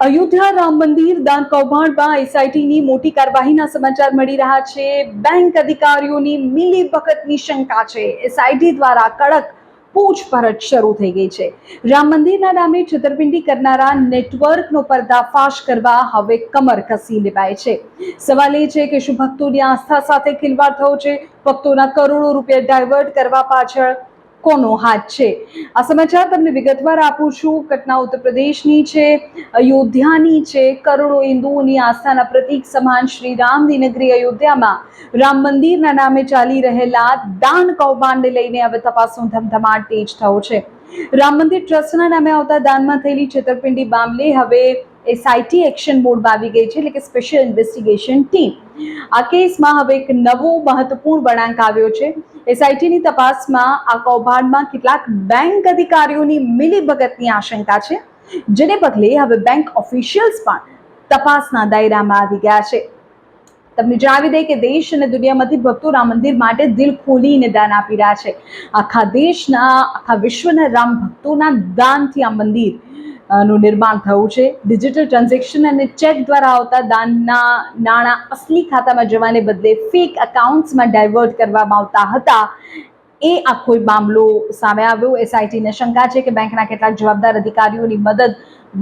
અયોધ્યા રામ મંદિર દાન કૌભાંડમાં એસઆઈટીની મોટી કાર્યવાહીના સમાચાર મળી રહ્યા છે। બેંક અધિકારીઓની મિલીભગતની શંકા છે। એસઆઈટી દ્વારા કડક પૂછપરછ શરૂ થઈ ગઈ છે। રામ મંદિરના નામે છેતરપિંડી કરનારા નેટવર્કનો પર્દાફાશ કરવા હવે કમર કસી લેવાય છે। સવાલ એ છે કે શું ભક્તોની આસ્થા સાથે ખિલવાડ થયો છે? ભક્તોના કરોડો રૂપિયા ડાયવર્ટ કરવા પાછળ કોનો હાથ છે? આ સમાચાર તમને વિગતવાર આપું છું। ઘટના ઉત્તર પ્રદેશની છે, અયોધ્યાની છે। કરોડો હિન્દુઓની આસ્થાના પ્રતીક સમાન શ્રી રામની નગરી અયોધ્યામાં રામ મંદિરના નામે ચાલી રહેલા દાન કૌભાંડને લઈને હવે તપાસનો ધમધમાટ તેજ થયો છે। રામ મંદિર ટ્રસ્ટના નામે આવતા દાનમાં થયેલી છેતરપિંડી મામલે હવે એસઆઈટી એક્શન મોડમાં આવી ગઈ છે, એટલે કે સ્પેશિયલ ઇન્વેસ્ટિગેશન ટીમ। આ કેસમાં હવે એક નવો મહત્વપૂર્ણ વળાંક આવ્યો છે। એસઆઈટીની તપાસમાં આ કૌભાંડમાં કેટલાક બેંક અધિકારીઓની મિલીભગતની આશંકા છે, જેને પગલે હવે બેંક ઓફિશિયલ્સ પણ તપાસના દાયરામાં આવી ગયા છે। તમને જણાવી દઈએ કે દેશ અને દુનિયામાંથી ભક્તો રામ મંદિર માટે દિલ ખોલીને દાન આપી રહ્યા છે। આખા વિશ્વના રામ ભક્તોના દાનથી આ મંદિર નું નિર્માણ થયું છે। ડિજિટલ ટ્રાન્ઝેક્શન અને ચેક દ્વારા આવતા દાનના નાણાં અસલી ખાતામાં જવાને બદલે ફેક એકાઉન્ટ્સમાં ડાયવર્ટ કરવામાં આવતા હતા। એ આખો મામલો સામે આવ્યો। એસઆઈટીને શંકા છે કે બેંકના કેટલાક જવાબદાર અધિકારીઓની મદદ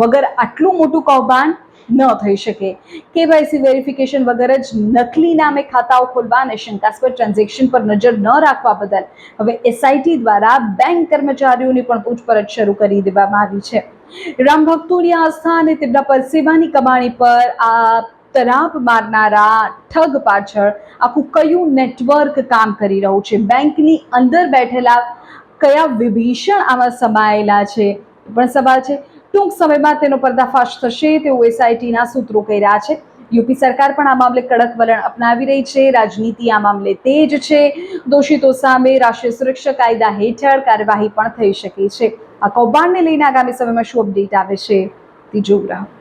વગર આટલું મોટું કૌભાંડ ન થઈ શકે। કેવાયસી વેરિફિકેશન વગર જ નકલી નામે ખાતાઓ ખોલવા અને શંકાસ્પદ ટ્રાન્ઝેક્શન પર નજર ન રાખવા બદલ હવે એસઆઈટી દ્વારા બેંક કર્મચારીઓની પણ પૂછપરછ શરૂ કરી દેવામાં આવી છે। રામ ભક્તોની આસ્થા અને તેમના પરસેવાની કમાણી પર આ તરાપ મારનારા ઠગ પાછળ આખું કયું નેટવર્ક કામ કરી રહ્યું છે? બેંકની અંદર બેઠેલા કયા વિભીષણ આમાં સમાયેલા છે પણ સવાલ છે। ટૂંક સમયમાં તેનો પર્દાફાશ થશે તેવું એસઆઈટીના સૂત્રો કહી રહ્યા છે। યુપી સરકાર પણ આ મામલે કડક વલણ અપનાવી રહી છે। રાજનીતિ આ મામલે તેજ છે। દોષિતો સામે રાષ્ટ્રીય સુરક્ષા કાયદા હેઠળ કાર્યવાહી પણ થઈ શકે છે। આ કૌભાંડને લઈને આગામી સમયમાં શું અપડેટ આવે છે તે જોવું રહ્યું।